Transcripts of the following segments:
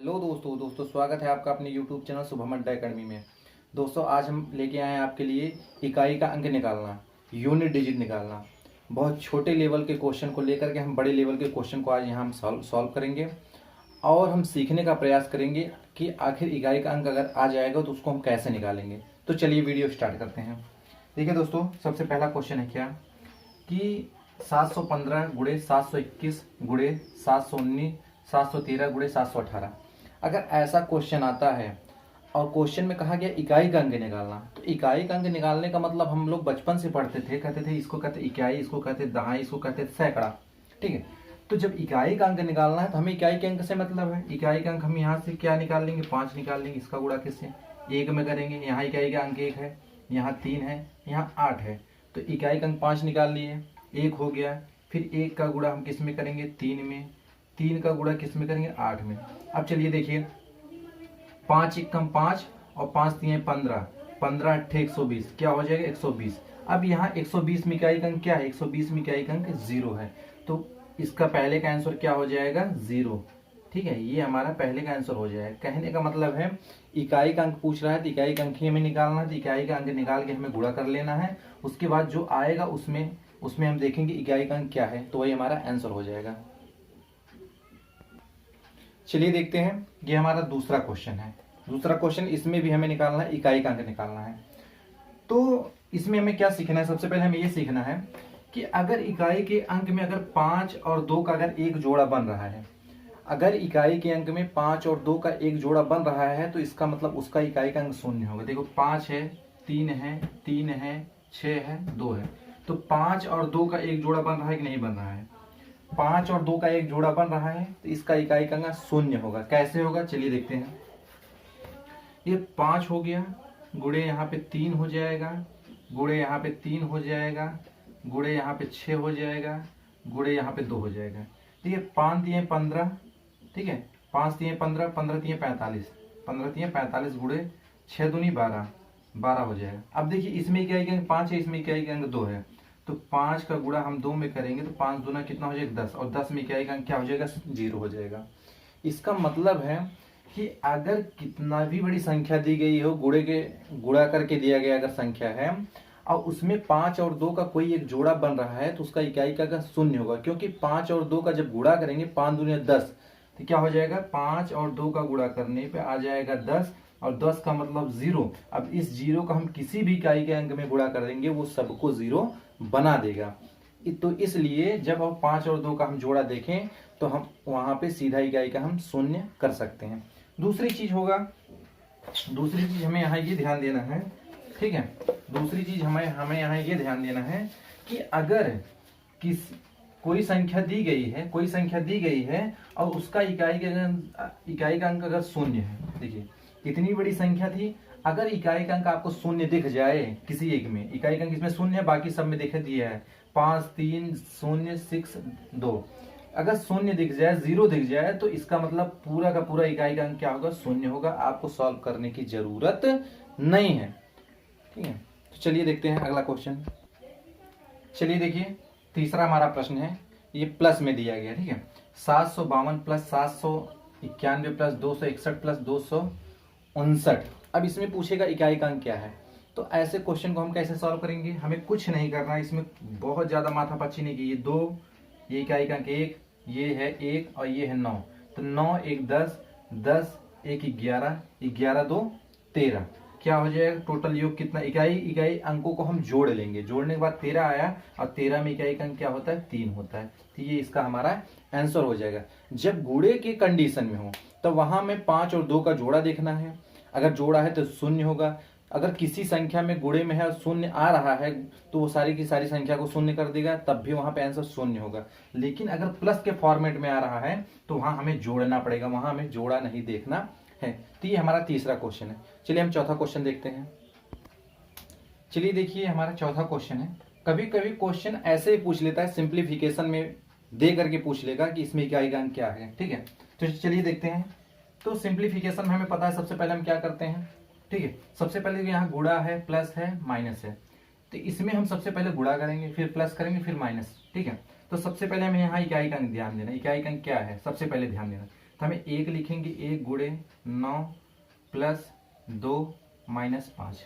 Hello दोस्तों स्वागत है आपका अपने YouTube चैनल शुभम अड्डा अकेडमी में। दोस्तों आज हम लेके आए हैं आपके लिए इकाई का अंक निकालना, यूनिट डिजिट निकालना। बहुत छोटे लेवल के क्वेश्चन को लेकर के हम बड़े लेवल के क्वेश्चन को आज यहाँ हम सॉल्व करेंगे और हम सीखने का प्रयास करेंगे कि आखिर इकाई का अंक अगर आ जाएगा तो उसको हम कैसे निकालेंगे। तो चलिए वीडियो स्टार्ट करते हैं। देखिए दोस्तों, सबसे पहला क्वेश्चन है क्या कि 715 गुणे 721 गुणे 719 713 गुणे 718। अगर ऐसा क्वेश्चन आता है और क्वेश्चन में कहा गया इकाई का अंक निकालना, तो इकाई का अंक निकालने का मतलब हम लोग बचपन से पढ़ते थे, कहते थे इसको कहते इकाई, इसको कहते दहाई, इसको कहते सैकड़ा। ठीक है, तो जब इकाई का अंक निकालना है तो हमें इकाई के अंक से मतलब है। इकाई का अंक हम यहाँ से क्या निकाल लेंगे, 5 निकाल लेंगे। इसका गुणा किससे, 1 में करेंगे। यहाँ इकाई का अंक 1 है, यहाँ 3 है, यहाँ 8 है, तो इकाई का अंक 5 निकाल लिए, 1 हो गया। फिर 1 का गुणा हम किस में करेंगे, 3 में। 3 का गुणा किस में करेंगे, 8 में। अब चलिए देखिए, 5 एकम 5 और 5 3 15, 15 8 120, क्या हो जाएगा 120। अब यहाँ 120 में इकाई का अंक क्या है, 120 में इकाई का अंक 0 है, तो इसका पहले का आंसर क्या हो जाएगा, 0। ठीक है, ये हमारा पहले का आंसर हो जाएगा। कहने का मतलब है इकाई का अंक पूछ रहा है तो इकाई का अंक ही हमें निकालना है, तो इकाई का अंक निकाल के हमें गुणा कर लेना है। उसके बाद जो आएगा उसमें हम देखेंगे इकाई का अंक क्या है, तो वही हमारा आंसर हो जाएगा। चलिए देखते हैं, ये हमारा दूसरा क्वेश्चन है। दूसरा क्वेश्चन, इसमें भी हमें निकालना है, इकाई का अंक निकालना है। तो इसमें हमें क्या सीखना है, सबसे पहले हमें ये सीखना है कि अगर इकाई के अंक में अगर 5 और 2 का अगर एक जोड़ा बन रहा है, अगर इकाई के अंक में 5 और 2 का एक जोड़ा बन रहा है तो इसका मतलब उसका इकाई का अंक 0 होगा। देखो 5 है, 3 है, 3 है, 6 है, 2 है, तो 5 और 2 का एक जोड़ा बन रहा है कि नहीं बन रहा है, 5 और 2 का एक जोड़ा बन रहा है, तो इसका इकाई का अंक 0 होगा। कैसे होगा, चलिए देखते हैं। ये 5 हो गया, गुणे यहाँ पे 3 हो जाएगा, गुणे यहाँ पे 3 हो जाएगा, गुणे यहाँ पे 6 हो जाएगा, गुणे यहाँ पे 2 हो जाएगा। ठीक है, 5 3 15, ठीक है, 5 3 15, 15 3 45, 15 3 45 गुणे 6 दूनी 12, 12 हो जाएगा। अब देखिए, इसमें इकाई का अंक 5 है, इसमें इकाई का अंक 2 है, तो 5 का गुणा हम 2 में करेंगे तो 5 दूना कितना हो जाएगा, 10, और 10 में इकाई का अंक क्या हो जाएगा, 0 हो जाएगा। इसका मतलब है कि अगर कितना भी बड़ी संख्या दी गई हो, गुणा करके दिया गया अगर संख्या है और उसमें 5 और 2 का कोई एक जोड़ा बन रहा है, तो उसका इकाई का अंक 0 होगा। क्योंकि 5 और 2 का जब गुणा करेंगे, 5 दूनी 10, तो क्या हो जाएगा, 5 और 2 का गुणा करने पे आ जाएगा 10, और 10 का मतलब 0। अब इस 0 का हम किसी भी इकाई के अंक में गुणा कर देंगे, वो सबको 0 बना देगा। तो इसलिए जब हम 5 और 2 का हम जोड़ा देखें तो हम वहां पे सीधा इकाई का हम 0 कर सकते हैं। दूसरी चीज हमें यहाँ ये ध्यान देना है, ठीक है, दूसरी चीज हमें यहाँ ये ध्यान देना है कि अगर कोई संख्या दी गई है और उसका इकाई का अंक अगर 0 है, देखिए कितनी बड़ी संख्या थी, अगर इकाई का अंक आपको 0 दिख जाए, किसी एक में इकाई का अंक इसमें 0 है, बाकी सब में दिखा दिया है 5 3 0 6 2, अगर 0 दिख जाए, 0 दिख जाए, तो इसका मतलब पूरा का पूरा इकाई का अंक क्या होगा, 0 होगा। आपको सॉल्व करने की जरूरत नहीं है। ठीक है, तो चलिए देखते हैं अगला क्वेश्चन। चलिए देखिए, तीसरा हमारा प्रश्न है, ये प्लस में दिया गया। ठीक है, 752 प्लस 791 प्लस 261 प्लस 259। अब इसमें पूछेगा इकाई का अंक क्या है। तो ऐसे क्वेश्चन को हम कैसे सॉल्व करेंगे, हमें कुछ नहीं करना है, इसमें बहुत ज्यादा माथापच्ची नहीं की। ये 2, ये इकाई का अंक 1, ये है 1 और ये है 9, तो 9 1 10, 10 1 11, 11 2 13, क्या हो जाएगा, टोटल योग कितना, इकाई अंकों को हम जोड़ लेंगे, जोड़ने के बाद 13 आया, और 13 में इकाई का अंक क्या होता है, 3 होता है। तो ये इसका हमारा आंसर हो जाएगा। जब गुणे के कंडीशन में हो तो वहां में 5 और 2 का जोड़ा देखना है, अगर जोड़ा है तो 0 होगा। अगर किसी संख्या में गुणे में है और 0 आ रहा है तो वो सारी की सारी संख्या को 0 कर देगा, तब भी वहां पे आंसर 0 होगा। लेकिन अगर प्लस के फॉर्मेट में आ रहा है तो वहां हमें जोड़ना पड़ेगा, वहां हमें जोड़ा नहीं देखना है। तो ये हमारा तीसरा क्वेश्चन है। चलिए हम चौथा क्वेश्चन देखते हैं। चलिए देखिए, हमारा चौथा क्वेश्चन है। कभी कभी क्वेश्चन ऐसे ही पूछ लेता है, सिंप्लीफिकेशन में दे करके पूछ लेगा कि इसमें इकाई का अंक क्या है। ठीक है, तो चलिए देखते हैं। तो सिंप्लीफिकेशन में हमें पता है, सबसे पहले हम क्या करते हैं, ठीक है, सबसे पहले यहाँ गुणा है, प्लस है, माइनस है, तो इसमें हम सबसे पहले गुणा करेंगे, फिर प्लस करेंगे, फिर माइनस। ठीक है, तो सबसे पहले हमें यहाँ इकाई का अंक ध्यान देना, इकाई का अंक क्या है सबसे पहले ध्यान देना। तो हमें 1 लिखेंगे, 1 गुणे 9 प्लस 2 माइनस 5।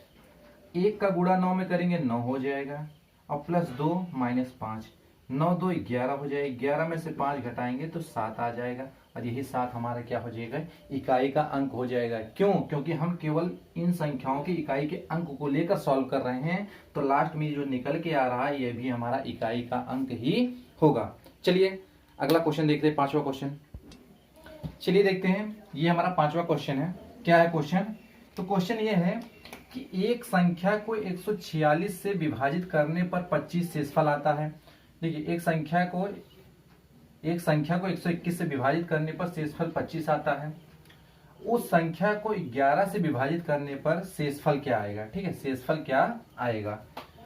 1 का गुणा 9 में करेंगे 9 हो जाएगा, और प्लस 2 माइनस 5, 9 2 11 हो जाएगा, 11 में से 5 घटाएंगे तो 7 आ जाएगा, और यही 7 हमारा क्या हो जाएगा, इकाई का अंक हो जाएगा। क्यों? क्योंकि हम केवल इन संख्याओं की इकाई के अंक को लेकर सॉल्व कर रहे हैं, तो लास्ट में जो निकल के आ रहा है ये भी हमारा इकाई का अंक ही होगा। चलिए अगला क्वेश्चन देखते हैं, 5वां क्वेश्चन। चलिए देखते हैं, ये हमारा 5वां क्वेश्चन है। क्या है क्वेश्चन? तो क्वेश्चन ये है कि एक संख्या को 146 से विभाजित करने पर 25 शेषफल आता है। देखिए, एक संख्या को 121 से विभाजित करने पर शेषफल 25 आता है। उस संख्या को 11 से विभाजित करने पर शेषफल क्या आएगा? ठीक है, शेषफल क्या आएगा?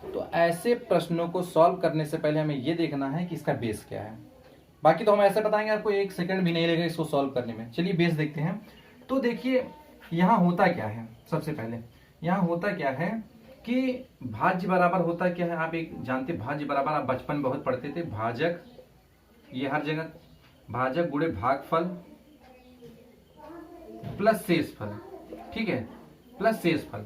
तो ऐसे प्रश्नों को सॉल्व करने से पहले हमें यह देखना है कि इसका बेस क्या है। बाकी तो हम ऐसे बताएंगे, आपको 1 सेकंड भी नहीं लगेगा इसको सॉल्व करने में। चलिए बेस देखते हैं। तो देखिए यहाँ होता क्या है, सबसे पहले यहाँ होता क्या है कि भाज्य बराबर होता क्या है, आप एक जानते, भाज्य बराबर आप बचपन में बहुत पढ़ते थे, भाजक, ये हर जगह भाजक गुणे भागफल प्लस शेषफल। ठीक है, प्लस शेषफल।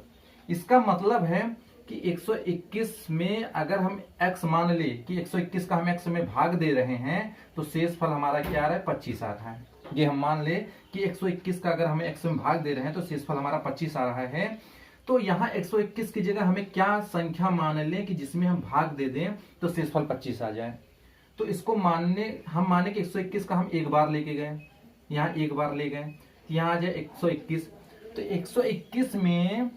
इसका मतलब है कि 121 में अगर हम x मान ले कि 121 का हम x में भाग दे रहे हैं तो शेषफल हमारा क्या आ रहा है, 25 आ रहा है। ये हम मान ले कि 121 का अगर हमें x में भाग दे रहे हैं तो शेषफल हमारा 25 आ रहा है। तो यहाँ 121 की जगह हमें क्या संख्या मान लें कि जिसमें हम भाग दे दें तो शेषफल 25 आ जाए। तो इसको हम माने कि 121 का हम एक बार लेके गए, यहाँ एक बार ले गए, यहाँ आ जाए 121। तो 121 में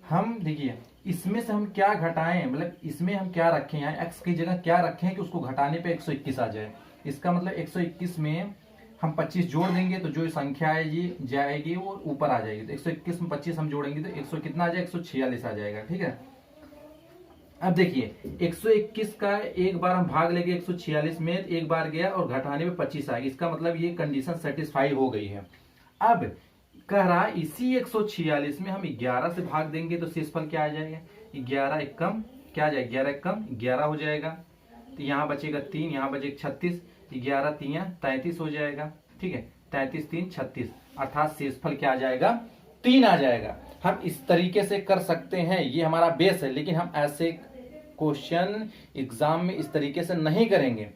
हम देखिए इसमें से हम क्या घटाएं, मतलब इसमें हम क्या रखें, यहाँ x की जगह क्या रखें कि उसको घटाने पे 121 आ जाए। इसका मतलब 121 में हम 25 जोड़ देंगे तो जो संख्या है ये जाएगी वो ऊपर आ जाएगी। तो 121 में 25 हम जोड़ेंगे तो 100 कितना आ जाएगा, 146 आ जाएगा। ठीक है, अब देखिए 121 का एक बार हम भाग लेंगे 146 में, एक बार गया और घटाने में 25 आएगी। इसका मतलब ये कंडीशन सेटिस्फाई हो गई है। अब कह रहा है इसी 146 में हम 11 से भाग देंगे तो शेषफल क्या आ जाएगा, 11 एक कम क्या आ जाएगा, 11 एक कम 11 हो जाएगा। तो यहाँ बचेगा 3, यहाँ बचेगा 36, 11 3 33 हो जाएगा। ठीक है, 33 3 36, अर्थात शेषफल क्या आ जाएगा, 3 आ जाएगा। हम इस तरीके से कर सकते हैं, ये हमारा बेस है, लेकिन हम ऐसे क्वेश्चन एग्जाम में इस तरीके से नहीं करेंगे।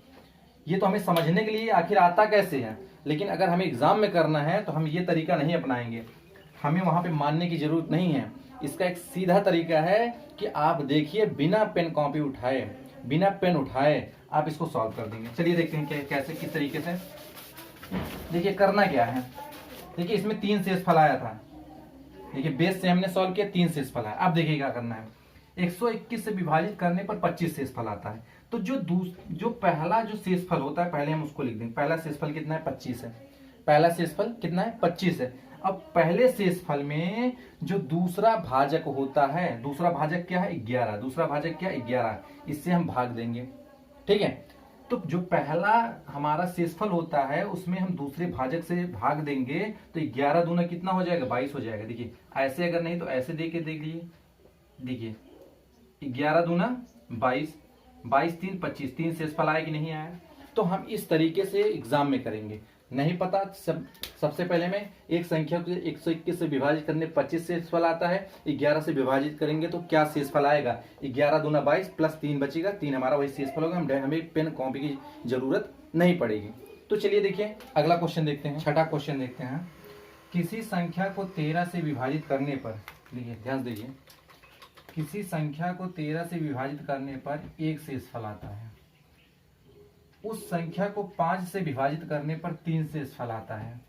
ये तो हमें समझने के लिए आखिर आता कैसे है, लेकिन अगर हमें एग्जाम में करना है तो हम ये तरीका नहीं अपनाएंगे। हमें वहां पे मानने की जरूरत नहीं है। इसका एक सीधा तरीका है कि आप देखिए बिना पेन कॉपी उठाए, बिना पेन उठाए आप इसको सॉल्व कर देंगे। चलिए देखते हैं कैसे, किस तरीके से। देखिए करना क्या है, देखिए इसमें 3 शेषफल आया था। देखिए बेस से हमने सॉल्व किया, 3 शेषफल आया। अब देखिए क्या करना है, 121 से विभाजित करने पर 25 शेषफल आता है। तो जो पहला जो शेषफल होता है पहले हम उसको लिख देंगे। पहला शेषफल कितना है, 25 है। पहला शेषफल कितना है, 25 है। अब पहले शेषफल में जो दूसरा भाजक होता है, दूसरा भाजक क्या है, 11। दूसरा भाजक क्या है, 11। इससे हम भाग देंगे। ठीक है, तो जो पहला हमारा शेषफल होता है उसमें हम दूसरे भाजक से भाग देंगे तो 11 दूना कितना हो जाएगा, 22 हो जाएगा। देखिए ऐसे अगर नहीं तो ऐसे देके देखिए, देखिए 11 दूना 22, 22 3 25, 3 शेषफल आया कि नहीं आया। तो हम इस तरीके से एग्जाम में करेंगे। नहीं पता सबसे पहले में एक संख्या को 121 से विभाजित करने 25 शेषफल आता है, 11 से विभाजित करेंगे तो क्या शेषफल आएगा, 11 दूना 22 प्लस 3 बचेगा, 3 हमारा वही शेषफल होगा। हमें पेन कॉपी की जरूरत नहीं पड़ेगी। तो चलिए देखिए अगला क्वेश्चन देखते हैं, छठा क्वेश्चन देखते हैं। किसी संख्या को 13 से विभाजित करने पर, देखिए ध्यान दीजिए, किसी संख्या को 13 से विभाजित करने पर 1 शेषफल आता है। उस संख्या को 5 से विभाजित करने पर 3 शेषफल आता है।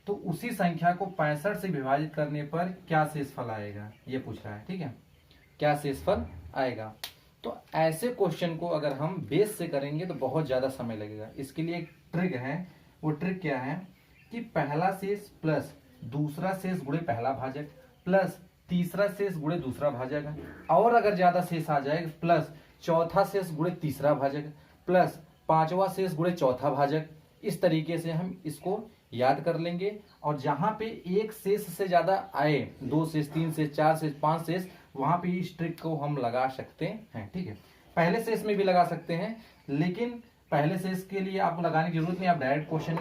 तो उसी संख्या को 65 से विभाजित करने पर क्या शेषफल आएगा, ये पूछ रहा है। ठीक है, क्या शेषफल आएगा। तो ऐसे क्वेश्चन को अगर हम बेस से करेंगे तो बहुत ज्यादा समय लगेगा। इसके लिए एक ट्रिक है, वो ट्रिक क्या है कि पहला शेष प्लस दूसरा शेष गुणे पहला भाजक प्लस तीसरा शेष गुणे दूसरा भाजक, और अगर ज्यादा शेष आ जाए प्लस चौथा शेष गुणे तीसरा भाजक प्लस पांचवा शेष गुणे चौथा भाजक। इस तरीके से हम इसको याद कर लेंगे, और जहां पे एक शेष से ज्यादा आए, 2 शेष 3 शेष 4 शेष 5 शेष, वहां पे इस ट्रिक को हम लगा सकते हैं। ठीक है, पहले शेष में भी लगा सकते हैं, लेकिन पहले शेष के लिए आपको लगाने की जरूरत नहीं, आप डायरेक्ट क्वेश्चन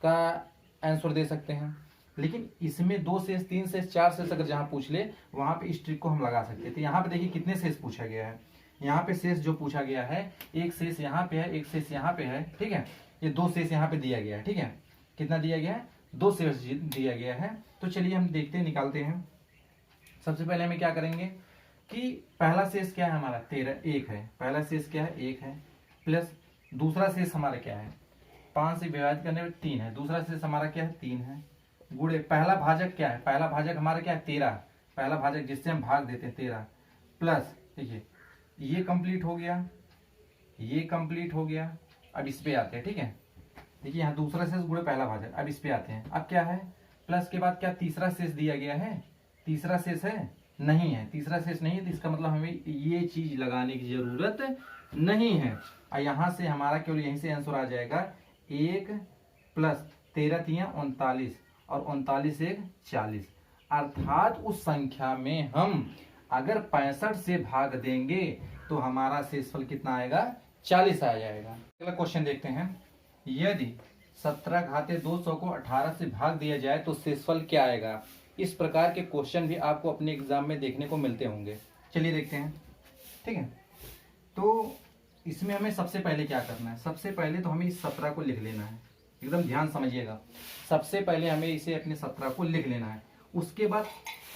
का आंसर दे सकते हैं। लेकिन इसमें 2 शेष, 3 शेष, 4 शेष अगर जहां पूछ ले वहां पे इस ट्रिक को हम लगा सकते हैं। तो यहाँ पे देखिए कितने शेष पूछा गया है। यहाँ पे शेष जो पूछा गया है, एक शेष यहाँ पे है, एक शेष यहाँ पे है, ठीक है। ये 2 शेष यहाँ पे दिया गया है, ठीक है। कितना दिया गया है? 2 शेष दिया गया है। तो चलिए हम देखते हैं, निकालते हैं। सबसे पहले हमें क्या करेंगे कि पहला शेष क्या है हमारा? 13, 1 है। पहला शेष क्या है? 1 है। प्लस दूसरा शेष हमारा क्या है? 5 से विभाजित करने में 3 है। दूसरा शेष हमारा क्या है? 3 है। गुणे पहला भाजक क्या है? पहला भाजक हमारा क्या है? 13। पहला भाजक जिससे हम भाग देते हैं 13। प्लस देखिए ये कंप्लीट हो गया, ये कंप्लीट हो गया। अब इस पे आते हैं, ठीक है। देखिए यहाँ दूसरा शेष गुणे पहला भाजक। अब इस पे आते हैं। अब क्या है? प्लस के बाद क्या तीसरा शेष दिया गया है? तीसरा शेष है? नहीं है। तीसरा शेष नहीं है, तो इसका मतलब हमें ये चीज लगाने की जरूरत नहीं है। और यहां से हमारा केवल यहीं से आंसर आ जाएगा 1 प्लस 13 तिया 39 और 39 1 40। अर्थात उस संख्या में हम अगर 65 से भाग देंगे तो हमारा शेषफल कितना आएगा? 40 आ जाएगा। अगला क्वेश्चन देखते हैं। यदि 17 घाते 200 को 18 से भाग दिया जाए तो शेषफल क्या आएगा? इस प्रकार के क्वेश्चन भी आपको अपने एग्जाम में देखने को मिलते होंगे। चलिए देखते हैं, ठीक है। तो इसमें हमें सबसे पहले क्या करना है? सबसे पहले तो हमें इस 17 को लिख लेना है। एकदम ध्यान समझिएगा। सबसे पहले हमें इसे अपने 17 को लिख लेना है। उसके बाद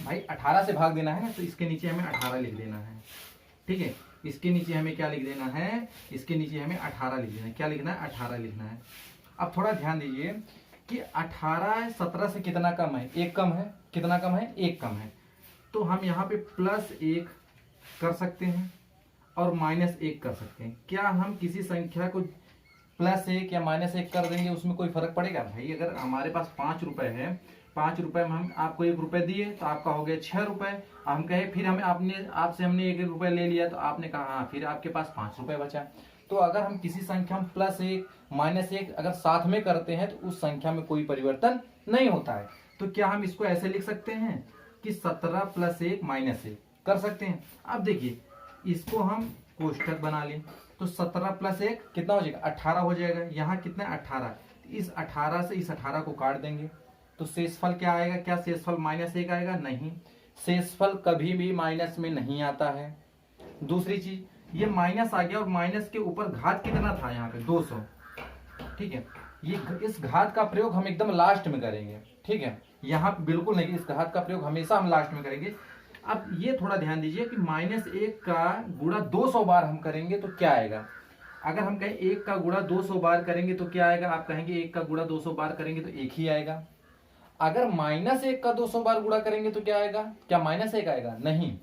भाई 18 से भाग देना है ना, तो इसके नीचे हमें 18 लिख देना है, ठीक है। इसके नीचे हमें क्या लिख देना है? इसके नीचे हमें 18 लिख देना है। क्या लिखना है? 18 लिखना है। अब थोड़ा ध्यान दीजिए कि 18 17 से कितना कम है? 1 कम है। कितना कम है? 1 कम है। तो हम यहाँ पे +1 कर सकते हैं और -1 कर सकते हैं। क्या हम किसी संख्या को +1 या -1 कर देंगे उसमें कोई फर्क पड़ेगा? भाई अगर हमारे पास 5 रुपए है, 5 रुपए में हम आपको 1 रुपए दिए तो आपका हो गया 6 रुपए। हम कहे फिर हमें आपसे हमने 1 रुपए ले लिया तो आपने कहा हाँ, फिर आपके पास 5 रुपए बचा। तो अगर हम किसी संख्या में +1 -1 अगर साथ में करते हैं तो उस संख्या में कोई परिवर्तन नहीं होता है। तो क्या हम इसको ऐसे लिख सकते हैं कि 17 +1 -1 कर सकते हैं? अब देखिए इसको हम कोष्टक बना लें तो 17 + 1 कितना हो जाएगा? 18 हो जाएगा। यहाँ कितना? 18। इस 18 से इस 18 को काट देंगे तो शेषफल क्या आएगा? क्या शेषफल -1 आएगा? नहीं, शेषफल कभी भी माइनस में नहीं आता है। दूसरी चीज, ये माइनस आ गया और माइनस के ऊपर घात कितना था? यहाँ पे 200, ठीक है। ये इस घात का प्रयोग हम एकदम लास्ट में करेंगे, ठीक है। यहाँ पे बिल्कुल नहीं, इस घात का प्रयोग हमेशा हम लास्ट में करेंगे। अब ये थोड़ा ध्यान दीजिए कि -1 का गुणा 200 बार हम करेंगे तो क्या आएगा? अगर हम कहें 1 का गुणा 200 बार करेंगे तो क्या आएगा? आप कहेंगे 1 का गुणा 200 बार करेंगे तो 1 ही आएगा। अगर -1 का 200 बार गुणा करेंगे तो क्या आएगा? क्या -1 आएगा? नहीं,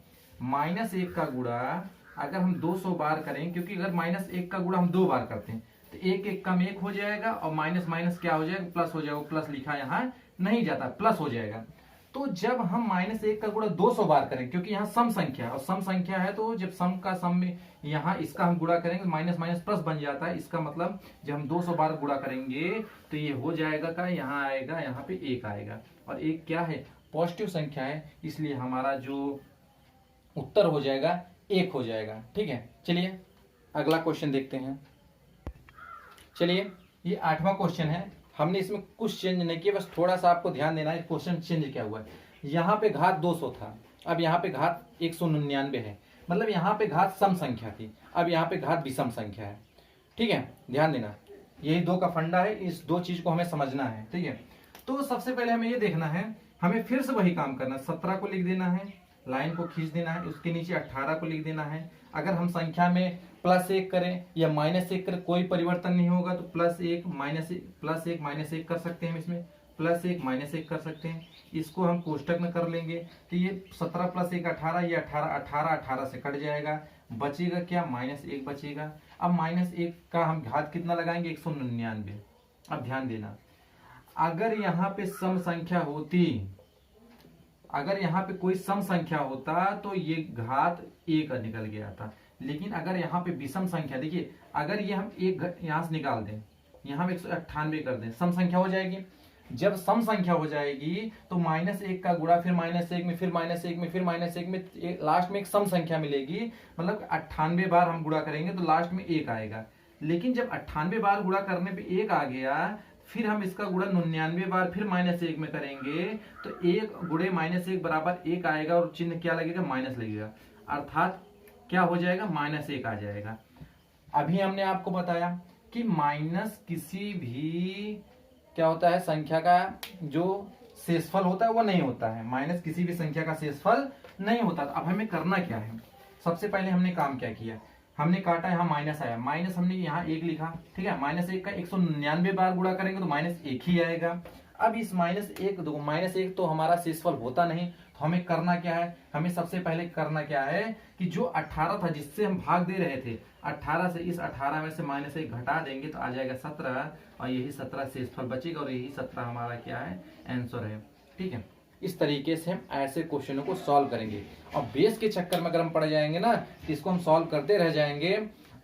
-1 का गुणा अगर हम 200 बार करें, क्योंकि अगर -1 का गुणा हम 2 बार करते हैं तो 1 1 कम 1 हो जाएगा और माइनस माइनस क्या हो जाएगा? प्लस हो जाएगा। प्लस लिखा यहाँ नहीं जाता, प्लस हो जाएगा। तो जब हम -1 का गुणा 200 बार करें, क्योंकि यहाँ सम संख्या और सम संख्या है तो जब सम का सम में यहाँ इसका हम गुणा करेंगे माइनस माइनस प्लस बन जाता है। इसका मतलब जब हम 200 बार गुणा करेंगे तो ये हो जाएगा का यहाँ आएगा, यहाँ पे 1 आएगा। और 1 क्या है? पॉजिटिव संख्या है, इसलिए हमारा जो उत्तर हो जाएगा 1 हो जाएगा, ठीक है। चलिए अगला क्वेश्चन देखते हैं। चलिए ये 8वां क्वेश्चन है। हमने इसमें कुछ चेंज नहीं किया, बस थोड़ा सा आपको ध्यान देना है क्वेश्चन चेंज क्या हुआ है। यहाँ पे घात 200 था, अब यहाँ पे घात 199 है। मतलब यहाँ पे घात सम संख्या थी, अब यहाँ पे घात विषम संख्या है, ठीक है। ध्यान देना, यही 2 का फंडा है, इस 2 चीज को हमें समझना है, ठीक है। तो सबसे पहले हमें ये देखना है, हमें फिर से वही काम करना है। 17 को लिख देना है, लाइन को खींच देना है, उसके नीचे 18 को लिख देना है। अगर हम संख्या में +1 करें या -1 करें कोई परिवर्तन नहीं होगा, तो +1 -1 कर सकते हैं। इसमें +1 -1 कर सकते हैं। इसको हम कोष्टक में कर लेंगे तो ये 17 + 1 18, ये 18 से कट जाएगा। बचेगा क्या? -1 बचेगा। अब -1 का हम घात कितना लगाएंगे? 199। अब ध्यान देना, अगर यहाँ पे सम संख्या होती, अगर यहाँ पे कोई सम संख्या होता तो ये घात 1 निकल गया था। लेकिन अगर यहाँ पे विषम संख्या, देखिए अगर ये हम 1 यहाँ से निकाल दें, यहाँ हम 198 कर दें, सम संख्या हो जाएगी। जब सम संख्या हो जाएगी तो -1 का गुणा फिर -1 में, फिर -1 में, फिर -1 में, लास्ट में एक सम संख्या मिलेगी। मतलब 98 बार हम गुणा करेंगे तो लास्ट में 1 आएगा। लेकिन जब 98 बार गुणा करने पे 1 आ गया, फिर हम इसका गुणा 99 बार फिर -1 में करेंगे तो 1 गुणे -1 बराबर 1 आएगा और चिन्ह क्या लगेगा, माइनस लगेगा, अर्थात क्या हो जाएगा, -1 आ जाएगा। अभी हमने आपको बताया कि माइनस किसी भी क्या होता है संख्या का जो शेषफल होता है वो नहीं होता है, माइनस किसी भी संख्या का शेषफल नहीं होता। तो अब हमें करना क्या है, सबसे पहले हमने काम क्या किया, हमने काटा, यहाँ माइनस आया, माइनस हमने यहाँ 1 लिखा, ठीक है, -1 का 199 बार गुणा करेंगे तो -1 ही आएगा। अब इस -1 तो हमारा शेषफल होता नहीं, तो हमें करना क्या है, हमें सबसे पहले करना क्या है कि जो 18 था जिससे हम भाग दे रहे थे, 18 से इस 18 में से -1 घटा देंगे तो आ जाएगा 17, और यही 17 शेषफल बचेगा और यही 17 हमारा क्या है, आंसर है। ठीक है, इस तरीके से हम ऐसे क्वेश्चनों को सॉल्व करेंगे। और बेस के चक्कर में अगर हम पड़ जाएंगे ना, इसको हम सॉल्व करते रह जाएंगे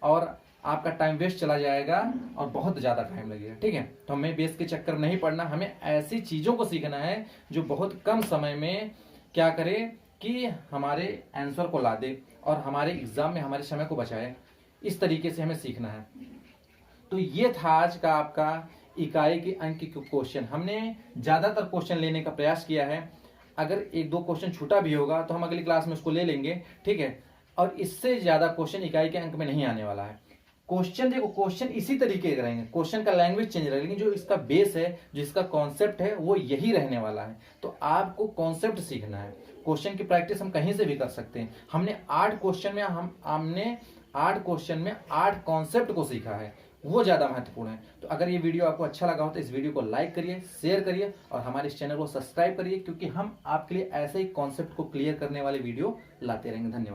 और आपका टाइम वेस्ट चला जाएगा और बहुत ज्यादा टाइम लगेगा। ठीक है, तो हमें बेस के चक्कर नहीं पड़ना, हमें ऐसी चीजों को सीखना है जो बहुत कम समय में क्या करे कि हमारे आंसर को ला दे और हमारे एग्जाम में हमारे समय को बचाए। इस तरीके से हमें सीखना है। तो ये था आज का आपका इकाई के अंक के क्वेश्चन। हमने ज्यादातर क्वेश्चन लेने का प्रयास किया है, अगर 1-2 क्वेश्चन छूटा भी होगा तो हम अगली क्लास में उसको ले लेंगे। ठीक है, और इससे ज्यादा क्वेश्चन इकाई के अंक में नहीं आने वाला है। क्वेश्चन देखो, क्वेश्चन इसी तरीके के रहेंगे, क्वेश्चन का लैंग्वेज चेंज रहेगा, लेकिन जो इसका बेस है, जो इसका कॉन्सेप्ट है वो यही रहने वाला है। तो आपको कॉन्सेप्ट सीखना है, क्वेश्चन की प्रैक्टिस हम कहीं से भी कर सकते हैं। हमने 8 क्वेश्चन में 8 कॉन्सेप्ट को सीखा है, वो ज्यादा महत्वपूर्ण है। तो अगर ये वीडियो आपको अच्छा लगा हो तो इस वीडियो को लाइक करिए, शेयर करिए और हमारे इस चैनल को सब्सक्राइब करिए, क्योंकि हम आपके लिए ऐसे ही कॉन्सेप्ट को क्लियर करने वाले वीडियो लाते रहेंगे। धन्यवाद।